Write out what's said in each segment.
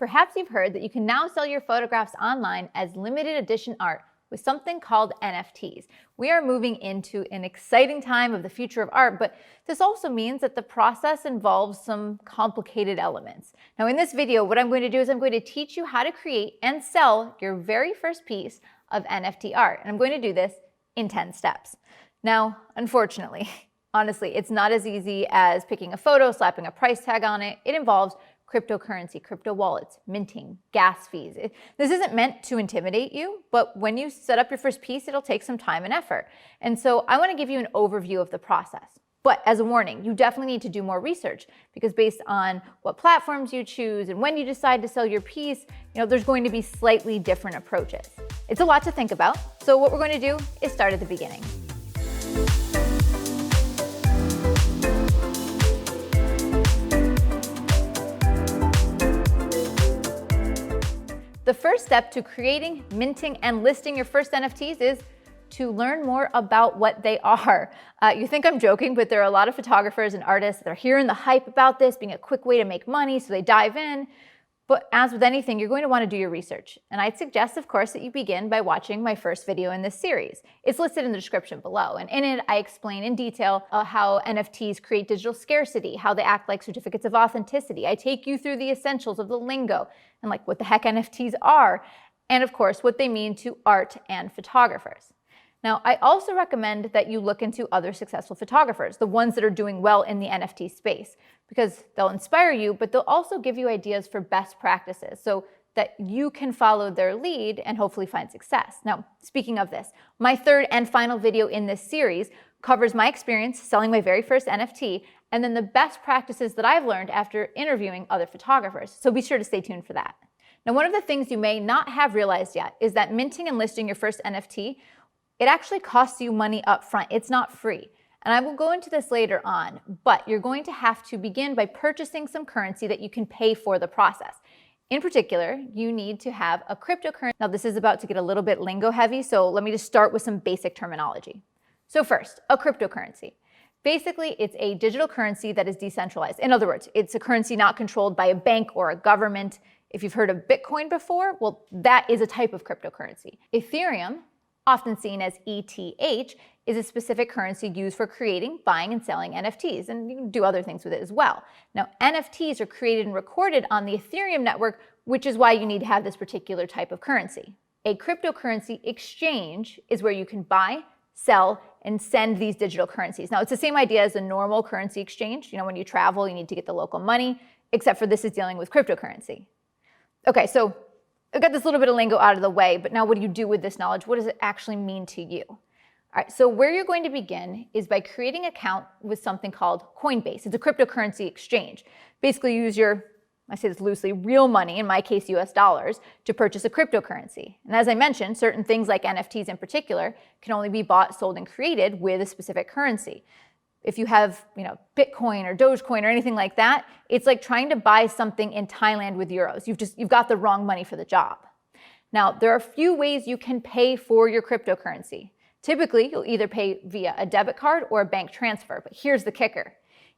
Perhaps you've heard that you can now sell your photographs online as limited edition art with something called NFTs. We are moving into an exciting time of the future of art, but this also means that the process involves some complicated elements. Now in this video, what I'm going to do is I'm going to teach you how to create and sell your very first piece of NFT art. And I'm going to do this in 10 steps. Now, unfortunately, honestly, it's not as easy as picking a photo, slapping a price tag on it. It involves cryptocurrency, crypto wallets, minting, gas fees. This isn't meant to intimidate you, but when you set up your first piece, it'll take some time and effort. And so I want to give you an overview of the process. But as a warning, you definitely need to do more research because based on what platforms you choose and when you decide to sell your piece, there's going to be slightly different approaches. It's a lot to think about. So what we're going to do is start at the beginning. The first step to creating, minting, and listing your first NFTs is to learn more about what they are. You think I'm joking, but there are a lot of photographers and artists that are hearing the hype about this being a quick way to make money, so they dive in. But as with anything, you're going to want to do your research. And I'd suggest, of course, that you begin by watching my first video in this series. It's listed in the description below. And in it, I explain in detail how NFTs create digital scarcity, how they act like certificates of authenticity. I take you through the essentials of the lingo and like what the heck NFTs are. And of course, what they mean to art and photographers. Now, I also recommend that you look into other successful photographers, the ones that are doing well in the NFT space, because they'll inspire you, but they'll also give you ideas for best practices so that you can follow their lead and hopefully find success. Now, speaking of this, my third and final video in this series covers my experience selling my very first NFT and then the best practices that I've learned after interviewing other photographers. So be sure to stay tuned for that. Now, one of the things you may not have realized yet is that minting and listing your first NFT, it actually costs you money up front. It's not free. And I will go into this later on, but you're going to have to begin by purchasing some currency that you can pay for the process. In particular, you need to have a cryptocurrency. Now this is about to get a little bit lingo heavy, so let me just start with some basic terminology. So first, a cryptocurrency. Basically, it's a digital currency that is decentralized. In other words, it's a currency not controlled by a bank or a government. If you've heard of Bitcoin before, well, that is a type of cryptocurrency. Ethereum, often seen as ETH, is a specific currency used for creating, buying, and selling NFTs, and you can do other things with it as well. Now, NFTs are created and recorded on the Ethereum network, which is why you need to have this particular type of currency. A cryptocurrency exchange is where you can buy, sell, and send these digital currencies. Now, it's the same idea as a normal currency exchange. When you travel, you need to get the local money, except for this is dealing with cryptocurrency. Okay, so I've got this little bit of lingo out of the way, but now what do you do with this knowledge? What does it actually mean to you? All right, so where you're going to begin is by creating an account with something called COINBASE. It's a cryptocurrency exchange. Basically, you use your, I say this loosely, real money, in my case US dollars, to purchase a cryptocurrency. And as I mentioned, certain things like NFTs in particular can only be bought, sold, and created with a specific currency. If you have, Bitcoin or Dogecoin or anything like that, it's like trying to buy something in Thailand with euros. You've got the wrong money for the job. Now, there are a few ways you can pay for your cryptocurrency. Typically, you'll either pay via a debit card or a bank transfer, but here's the kicker.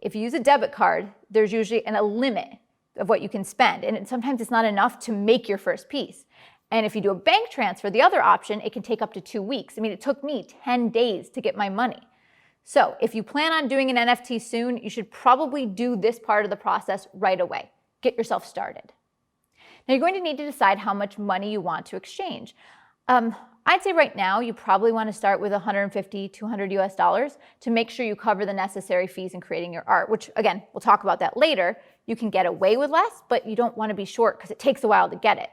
If you use a debit card, there's usually a limit of what you can spend, and sometimes it's not enough to make your first piece. And if you do a bank transfer, the other option, it can take up to 2 weeks. It took me 10 days to get my money. So if you plan on doing an NFT soon, you should probably do this part of the process right away. Get yourself started. Now you're going to need to decide how much money you want to exchange. I'd say right now you probably want to start with $150, $200 US to make sure you cover the necessary fees in creating your art, which again, we'll talk about that later. You can get away with less, but you don't want to be short because it takes a while to get it.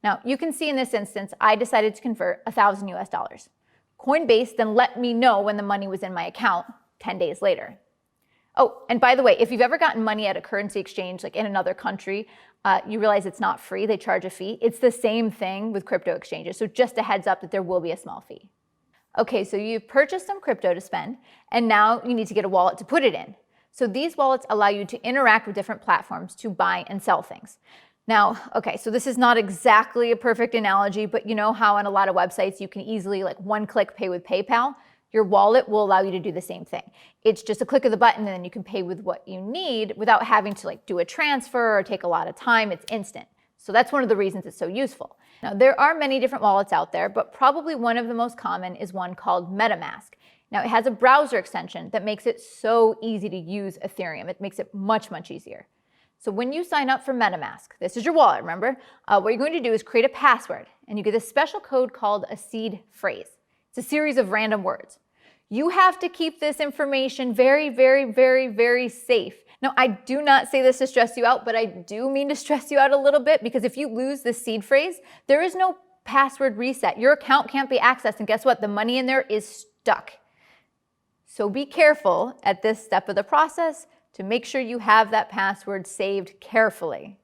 Now you can see in this instance, I decided to convert $1,000 US. COINBASE then let me know when the money was in my account 10 days later. Oh, and by the way, if you've ever gotten money at a currency exchange, like in another country, you realize it's not free, they charge a fee. It's the same thing with crypto exchanges. So just a heads up that there will be a small fee. Okay, so you've purchased some crypto to spend, and now you need to get a wallet to put it in. So these wallets allow you to interact with different platforms to buy and sell things. Now, okay, so this is not exactly a perfect analogy, but you know how on a lot of websites you can easily one-click pay with PayPal? Your wallet will allow you to do the same thing. It's just a click of the button and then you can pay with what you need without having to do a transfer or take a lot of time. It's instant. So that's one of the reasons it's so useful. Now, there are many different wallets out there, but probably one of the most common is one called MetaMask. Now, it has a browser extension that makes it so easy to use Ethereum. It makes it much, much easier. So when you sign up for MetaMask, this is your wallet, remember? What you're going to do is create a password, and you get a special code called a seed phrase. It's a series of random words. You have to keep this information very, very, very, very safe. Now, I do not say this to stress you out, but I do mean to stress you out a little bit, because if you lose this seed phrase, there is no password reset. Your account can't be accessed, and guess what? The money in there is stuck. So be careful at this step of the process to make sure you have that password saved carefully.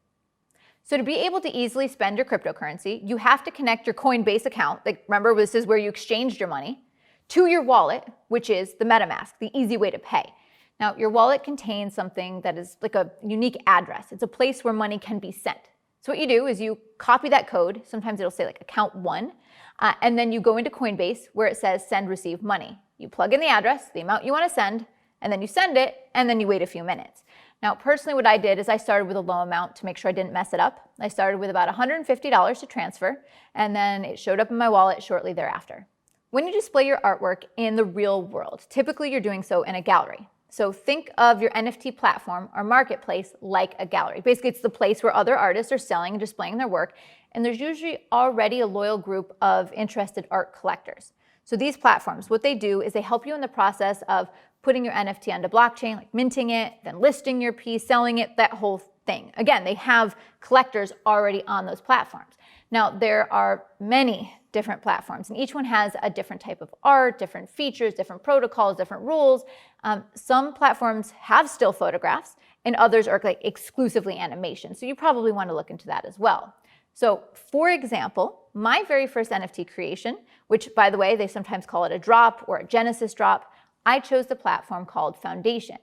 So to be able to easily spend your cryptocurrency, you have to connect your COINBASE account, like remember this is where you exchanged your money, to your wallet, which is the MetaMask, the easy way to pay. Now, your wallet contains something that is like a unique address. It's a place where money can be sent. So what you do is you copy that code, sometimes it'll say like account 1, and then you go into COINBASE where it says send receive money. You plug in the address, the amount you want to send, and then you send it, and then you wait a few minutes. Now, personally, what I did is I started with a low amount to make sure I didn't mess it up. I started with about $150 to transfer, and then it showed up in my wallet shortly thereafter. When you display your artwork in the real world, typically you're doing so in a gallery. So think of your NFT platform or marketplace like a gallery. Basically, it's the place where other artists are selling and displaying their work, and there's usually already a loyal group of interested art collectors. So these platforms, what they do is they help you in the process of putting your NFT onto blockchain, like minting it, then listing your piece, selling it, that whole thing. Again, they have collectors already on those platforms. Now, there are many different platforms, and each one has a different type of art, different features, different protocols, different rules. Some platforms have still photographs, and others are like exclusively animation. So you probably want to look into that as well. So for example, my very first NFT creation, which by the way, they sometimes call it a drop or a Genesis drop, I chose the platform called Foundation.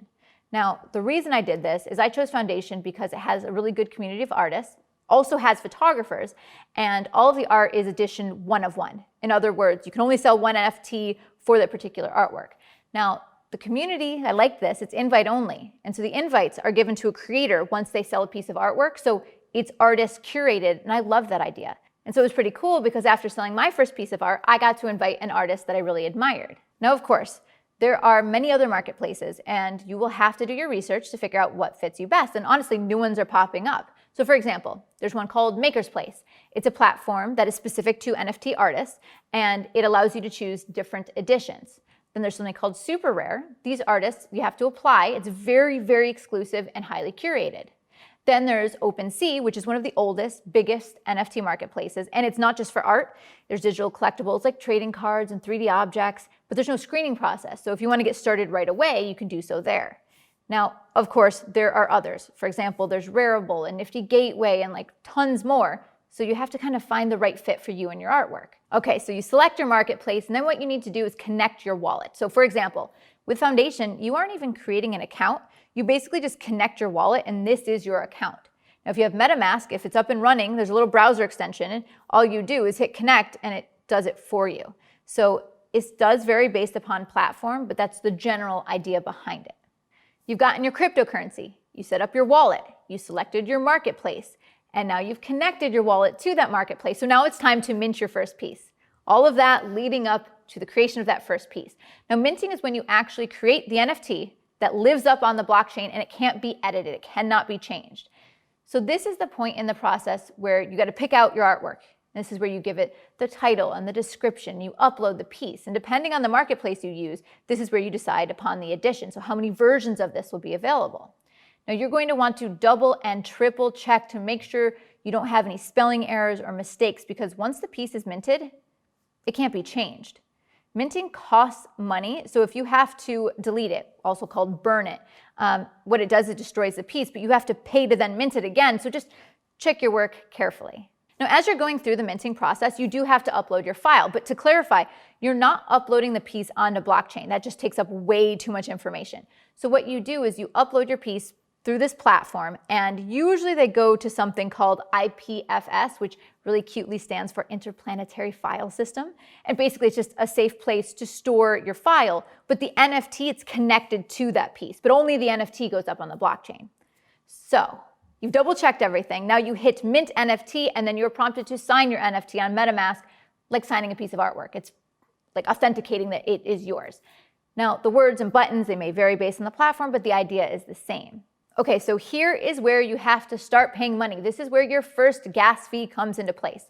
Now, the reason I did this is I chose Foundation because it has a really good community of artists, also has photographers, and all of the art is edition 1 of 1. In other words, you can only sell one NFT for that particular artwork. Now, the community, I like this, it's invite only. And so the invites are given to a creator once they sell a piece of artwork. So it's artist curated, and I love that idea. And so it was pretty cool because after selling my first piece of art, I got to invite an artist that I really admired. Now, of course, there are many other marketplaces, and you will have to do your research to figure out what fits you best. And honestly, new ones are popping up. So for example, there's one called Maker's Place. It's a platform that is specific to NFT artists, and it allows you to choose different editions. Then there's something called Super Rare. These artists, you have to apply. It's very, very exclusive and highly curated. Then there's OpenSea, which is one of the oldest, biggest NFT marketplaces. And it's not just for art. There's digital collectibles like trading cards and 3D objects, but there's no screening process. So if you want to get started right away, you can do so there. Now, of course, there are others. For example, there's Rarible and Nifty Gateway and like tons more. So you have to kind of find the right fit for you and your artwork. Okay, so you select your marketplace, and then what you need to do is connect your wallet. So for example, with Foundation, you aren't even creating an account. You basically just connect your wallet, and this is your account. Now, if you have MetaMask, if it's up and running, there's a little browser extension, and all you do is hit connect, and it does it for you. So it does vary based upon platform, but that's the general idea behind it. You've gotten your cryptocurrency. You set up your wallet. You selected your marketplace. And now you've connected your wallet to that marketplace. So now it's time to mint your first piece. All of that leading up to the creation of that first piece. Now, minting is when you actually create the NFT that lives up on the blockchain, and it can't be edited. It cannot be changed. So this is the point in the process where you got to pick out your artwork. This is where you give it the title and the description. You upload the piece. And depending on the marketplace you use, this is where you decide upon the edition. So how many versions of this will be available? Now, you're going to want to double and triple check to make sure you don't have any spelling errors or mistakes, because once the piece is minted, it can't be changed. Minting costs money, so if you have to delete it, also called burn it, what it does is it destroys the piece, but you have to pay to then mint it again, so just check your work carefully. Now, as you're going through the minting process, you do have to upload your file, but to clarify, you're not uploading the piece onto blockchain. That just takes up way too much information. So what you do is you upload your piece through this platform, and usually they go to something called IPFS, which really cutely stands for Interplanetary File System. And basically it's just a safe place to store your file, but the NFT, it's connected to that piece, but only the NFT goes up on the blockchain. So You've double checked everything. Now you hit mint NFT and then you're prompted to sign your NFT on MetaMask, like signing a piece of artwork. It's like authenticating that it is yours. Now the words and buttons, they may vary based on the platform, but the idea is the same. Okay, so here is where you have to start paying money. This is where your first gas fee comes into place.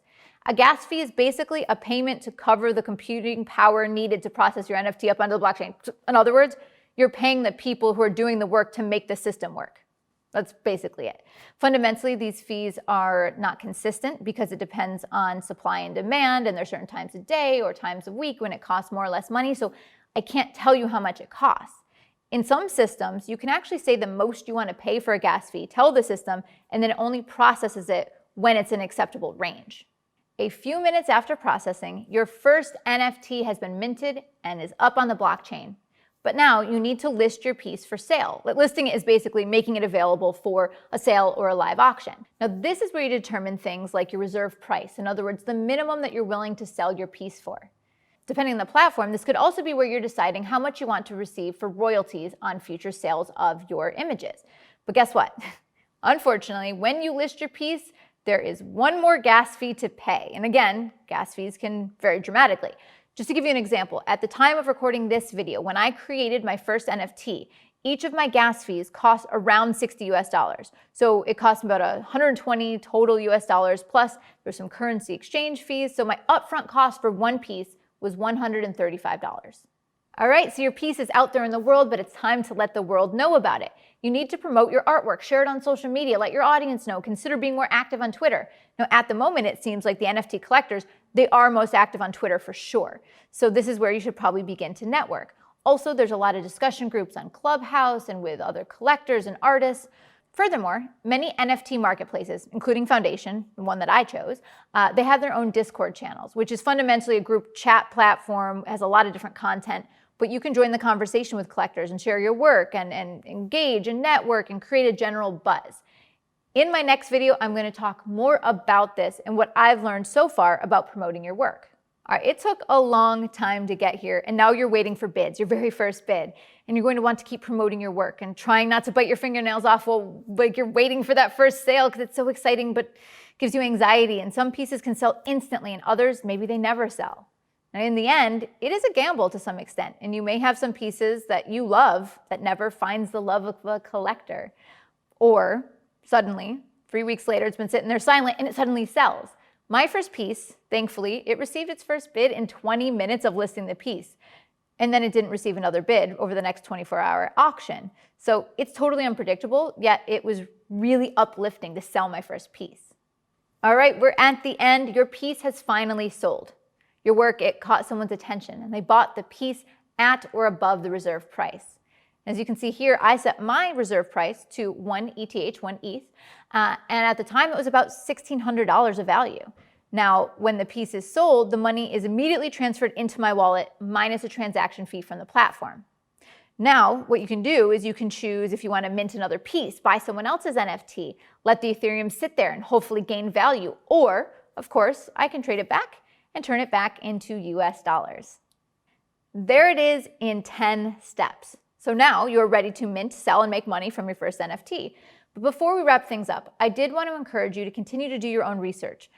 A gas fee is basically a payment to cover the computing power needed to process your NFT up onto the blockchain. In other words, you're paying the people who are doing the work to make the system work. That's basically it. Fundamentally, these fees are not consistent because it depends on supply and demand, and there's certain times of day or times of week when it costs more or less money, so I can't tell you how much it costs. In some systems, you can actually say the most you want to pay for a gas fee, tell the system, and then it only processes it when it's in acceptable range. A few minutes after processing, your first NFT has been minted and is up on the blockchain. But now you need to list your piece for sale. Listing it is basically making it available for a sale or a live auction. Now this is where you determine things like your reserve price. In other words, the minimum that you're willing to sell your piece for. Depending on the platform, this could also be where you're deciding how much you want to receive for royalties on future sales of your images. But guess what? Unfortunately, when you list your piece, there is one more gas fee to pay. And again, gas fees can vary dramatically. Just to give you an example, at the time of recording this video, when I created my first NFT, each of my gas fees cost around $60 US. So it cost about 120 total US dollars, plus there's some currency exchange fees. So my upfront cost for one piece was $135. All right, so your piece is out there in the world, but it's time to let the world know about it. You need to promote your artwork, share it on social media, let your audience know, consider being more active on Twitter. Now, at the moment, it seems like the NFT collectors, they are most active on Twitter for sure. So this is where you should probably begin to network. Also, there's a lot of discussion groups on Clubhouse and with other collectors and artists. Furthermore, many NFT marketplaces, including Foundation, the one that I chose, they have their own Discord channels, which is fundamentally a group chat platform, has a lot of different content, but you can join the conversation with collectors and share your work and engage and network and create a general buzz. In my next video, I'm going to talk more about this and what I've learned so far about promoting your work. All right, it took a long time to get here, and now you're waiting for bids, your very first bid, and you're going to want to keep promoting your work and trying not to bite your fingernails off while like you're waiting for that first sale because it's so exciting but gives you anxiety, and some pieces can sell instantly and others, maybe they never sell. Now, in the end, it is a gamble to some extent, and you may have some pieces that you love that never finds the love of a collector. Or suddenly, 3 weeks later, it's been sitting there silent and it suddenly sells. My first piece, thankfully, it received its first bid in 20 minutes of listing the piece. And then it didn't receive another bid over the next 24-hour auction. So it's totally unpredictable, yet it was really uplifting to sell my first piece. All right, we're at the end. Your piece has finally sold. Your work, it caught someone's attention, and they bought the piece at or above the reserve price. As you can see here, I set my reserve price to 1 ETH, 1 ETH, and at the time it was about $1,600 of value. Now, when the piece is sold, the money is immediately transferred into my wallet minus a transaction fee from the platform. Now, what you can do is you can choose if you want to mint another piece, buy someone else's NFT, let the Ethereum sit there and hopefully gain value, or, of course, I can trade it back and turn it back into US dollars. There it is in 10 steps. So now you're ready to mint, sell, and make money from your first NFT. But before we wrap things up, I did want to encourage you to continue to do your own research.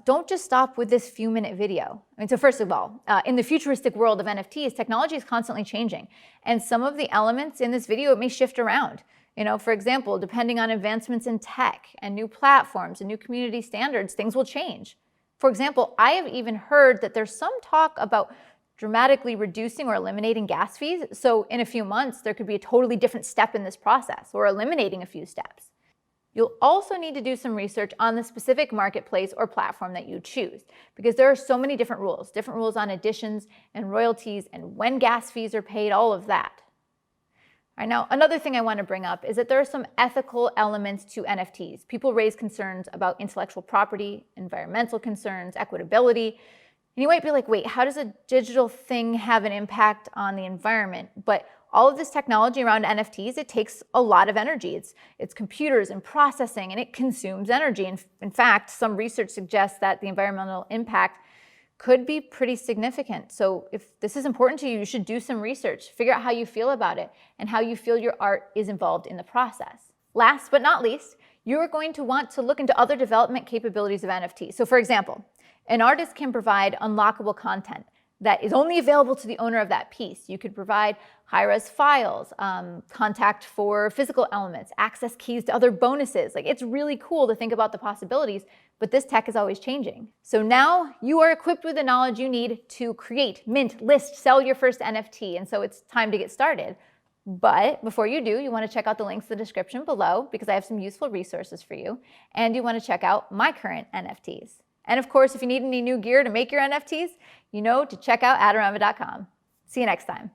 Don't just stop with this few-minute video. So first of all, in the futuristic world of NFTs, technology is constantly changing. And some of the elements in this video, it may shift around. For example, depending on advancements in tech and new platforms and new community standards, things will change. For example, I have even heard that there's some talk about dramatically reducing or eliminating gas fees. So in a few months, there could be a totally different step in this process or eliminating a few steps. You'll also need to do some research on the specific marketplace or platform that you choose, because there are so many different rules on additions and royalties and when gas fees are paid, all of that. All right, now, another thing I want to bring up is that there are some ethical elements to NFTs. People raise concerns about intellectual property, environmental concerns, equitability. And you might be like, wait, how does a digital thing have an impact on the environment? But all of this technology around NFTs, it takes a lot of energy. It's computers and processing, and it consumes energy. And in fact, some research suggests that the environmental impact could be pretty significant. So if this is important to you, you should do some research, figure out how you feel about it and how you feel your art is involved in the process. Last but not least, you are going to want to look into other development capabilities of NFTs. So for example, an artist can provide unlockable content that is only available to the owner of that piece. You could provide high-res files, contact for physical elements, access keys to other bonuses. Like, it's really cool to think about the possibilities, but this tech is always changing. So now you are equipped with the knowledge you need to create, mint, list, sell your first NFT, and so it's time to get started. But before you do, you want to check out the links in the description below because I have some useful resources for you, and you want to check out my current NFTs. And of course, if you need any new gear to make your NFTs, you know to check out Adorama.com. See you next time.